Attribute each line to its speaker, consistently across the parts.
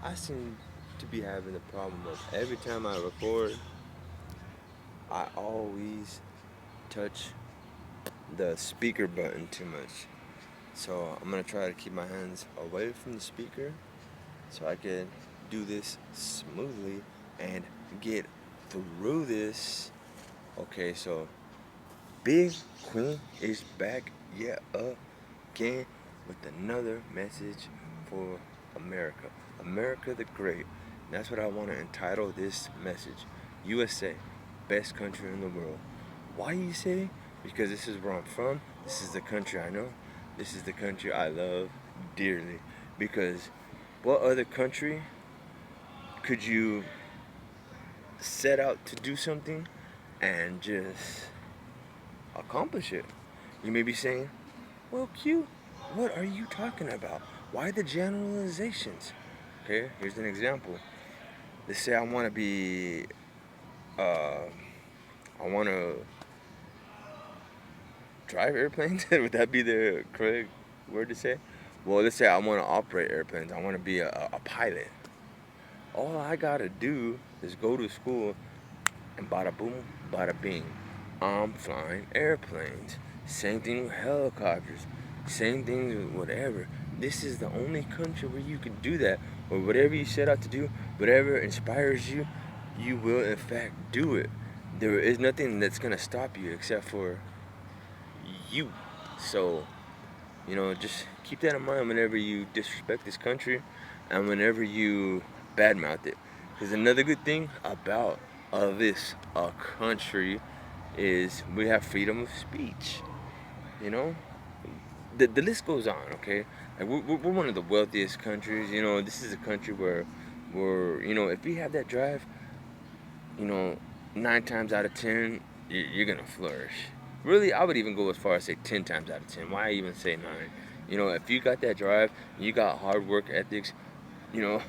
Speaker 1: I seem to be having the problem of every time I record, I always touch the speaker button too much. So I'm gonna try to keep my hands away from the speaker so I can do this smoothly and get through this. Okay, so Big Queen is back yet again with another message for America. America the Great. And that's what I want to entitle this message. USA, best country in the world. Why you say? Because this is where I'm from. This is the country I know. This is the country I love dearly. Because what other country could you set out to do something and just accomplish it? You may be saying, well, Q, what are you talking about? Why the generalizations? Okay, here's an example. Let's say I want to be, uh, I want to drive airplanes. Would that be the correct word to say? Well, let's say I want to operate airplanes. I want to be a pilot. All I gotta do is go to school and bada boom, bada bing. I'm flying airplanes. Same thing with helicopters. Same thing with whatever. This is the only country where you can do that. Or whatever you set out to do, whatever inspires you, you will in fact do it. There is nothing that's gonna stop you except for you. So, just keep that in mind whenever you disrespect this country and whenever you badmouth it. Because another good thing about this country is we have freedom of speech. You know, the list goes on. Okay, like we're one of the wealthiest countries. This is a country where if you have that drive, you know, 9 times out of 10, you're gonna flourish. Really, I would even go as far as say 10 times out of 10. Why even say 9? If you got that drive, you got hard work ethics, you know,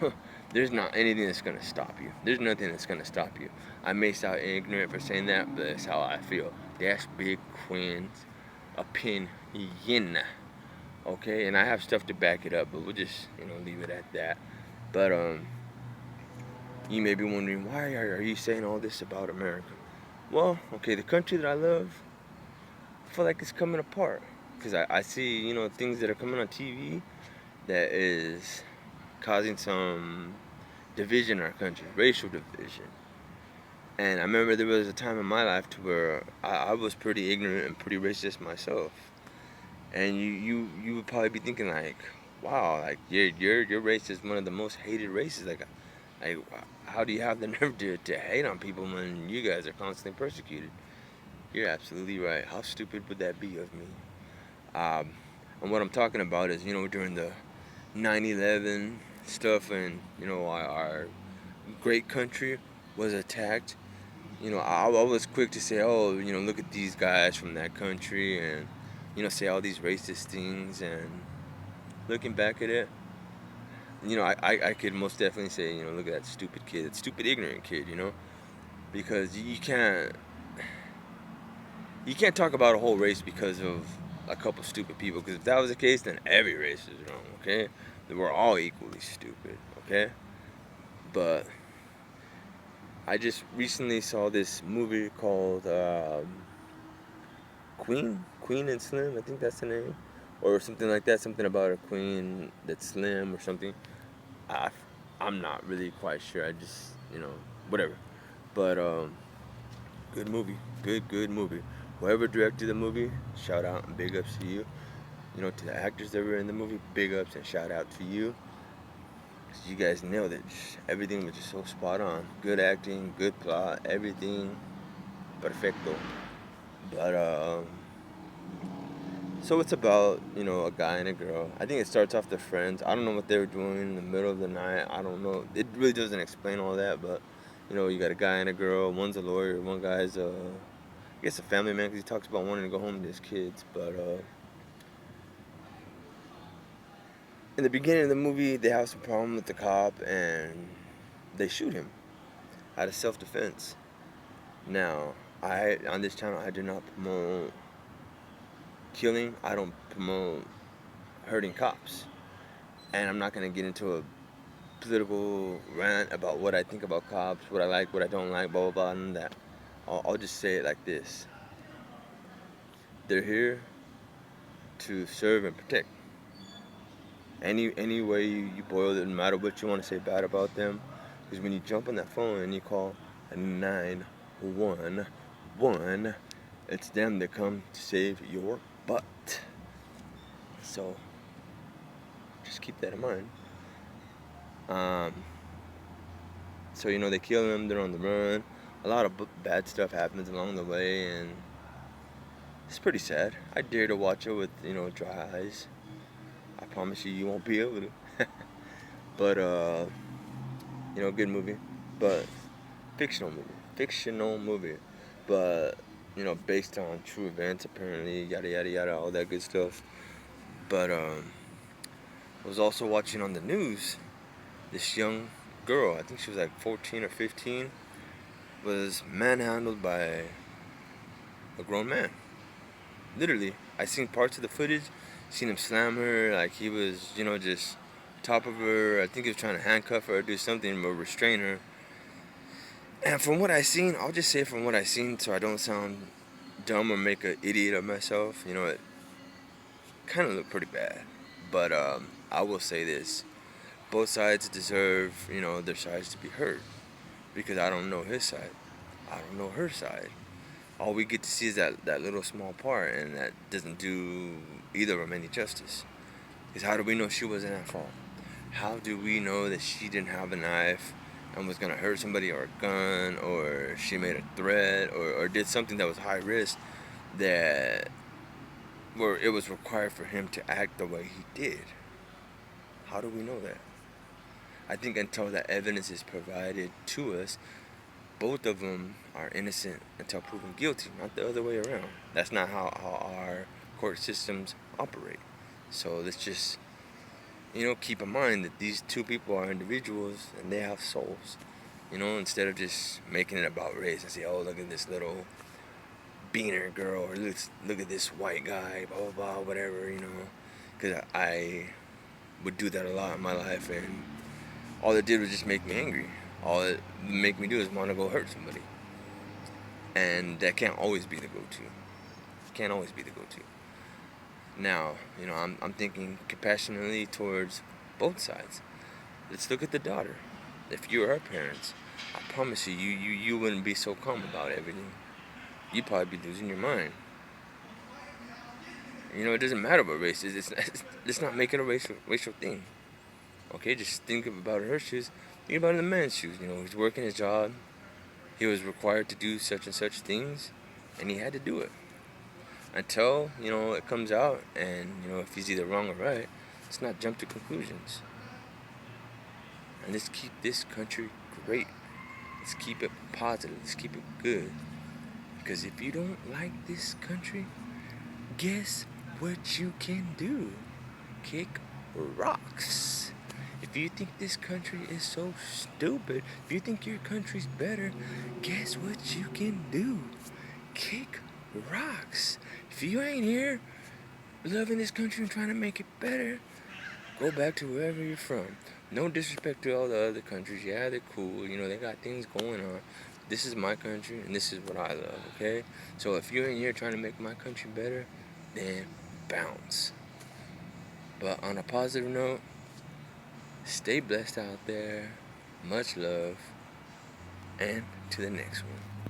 Speaker 1: there's not anything that's gonna stop you. There's nothing that's gonna stop you. I may sound ignorant for saying that, but that's how I feel. That's Big Quinn's opinion. Okay, and I have stuff to back it up, but we'll just leave it at that. But you may be wondering, why are you saying all this about America? Well, okay, the country that I love, I feel like it's coming apart. Because I see, things that are coming on TV that is causing some division in our country, racial division. And I remember there was a time in my life to where I was pretty ignorant and pretty racist myself. And you would probably be thinking like, wow, like your race is one of the most hated races. Like, how do you have the nerve to hate on people when you guys are constantly persecuted? You're absolutely right. How stupid would that be of me? Um, and what I'm talking about is, during the 9/11 stuff, and our great country was attacked. I was quick to say, oh, look at these guys from that country, and say all these racist things. And looking back at it, I could most definitely say, look at that stupid kid, that stupid ignorant kid, because you can't talk about a whole race because of a couple stupid people. Because if that was the case, then every race is wrong. Okay, we're all equally stupid. Okay, but I just recently saw this movie called Queen and Slim. I think that's the name, or something like that. Something about a queen that's slim or something. I, I'm not really quite sure. I just whatever. But good movie, good movie. Whoever directed the movie, shout out and big ups to you. To the actors that were in the movie, big ups and shout out to you. 'Cause you guys nailed it. Everything was just so spot on. Good acting, good plot, everything perfecto. But so it's about a guy and a girl. I think it starts off they're friends. I don't know what they were doing in the middle of the night. I don't know. It really doesn't explain all that, but you got a guy and a girl. One's a lawyer. One guy's I guess a family man because he talks about wanting to go home to his kids. But in the beginning of the movie, they have some problem with the cop and they shoot him out of self-defense. Now, I on this channel I do not promote killing. I don't promote hurting cops, and I'm not gonna get into political rant about what I think about cops, what I like, what I don't like, blah blah blah, and that. I'll just say it like this: they're here to serve and protect. Any way you boil it, no matter what you want to say bad about them, because when you jump on that phone and you call a 911, it's them that come to save your butt. So just keep that in mind. So they kill them. They're on the run. A lot of bad stuff happens along the way, and it's pretty sad. I dare to watch it with dry eyes. I promise you won't be able to. But good movie, but fictional movie, but based on true events apparently, yada yada yada, all that good stuff. But I was also watching on the news this young girl, I think she was like 14 or 15, was manhandled by a grown man. Literally, I seen parts of the footage, seen him slam her like he was, just top of her. I think he was trying to handcuff her or do something, but restrain her. And from what I seen, I'll just say from what I seen, so I don't sound dumb or make an idiot of myself. It kind of looked pretty bad. But I will say this: both sides deserve, their sides to be heard, because I don't know his side, I don't know her side. All we get to see is that little small part, and that doesn't do either of them any justice. Because how do we know she wasn't at fault? How do we know that she didn't have a knife and was going to hurt somebody, or a gun, or she made a threat, or did something that was high risk, that where it was required for him to act the way he did? How do we know that? I think until that evidence is provided to us, both of them are innocent until proven guilty, not the other way around. That's not how our court systems operate. So let's just, keep in mind that these two people are individuals and they have souls. Instead of just making it about race and say, oh, look at this little beaner girl, or look at this white guy, blah, blah, blah, whatever, Because I would do that a lot in my life, and all it did was just make me angry. All it make me do is want to go hurt somebody. And that can't always be the go-to. Can't always be the go-to. Now, I'm thinking compassionately towards both sides. Let's look at the daughter. If you were her parents, I promise you wouldn't be so calm about everything. You'd probably be losing your mind. It doesn't matter what race is. Let's not make it a racial thing. Okay, just think about her shoes. Think about it in the man's shoes. He's working his job. He was required to do such and such things, and he had to do it. Until, it comes out, and, if he's either wrong or right, let's not jump to conclusions. And let's keep this country great. Let's keep it positive. Let's keep it good. Because if you don't like this country, guess what you can do? Kick rocks. If you think this country is so stupid, if you think your country's better, guess what you can do? Kick rocks. If you ain't here loving this country and trying to make it better, go back to wherever you're from. No disrespect to all the other countries. Yeah, they're cool. They got things going on. This is my country, and this is what I love, okay? So if you ain't here trying to make my country better, then bounce. But on a positive note, stay blessed out there. Much love. And to the next one.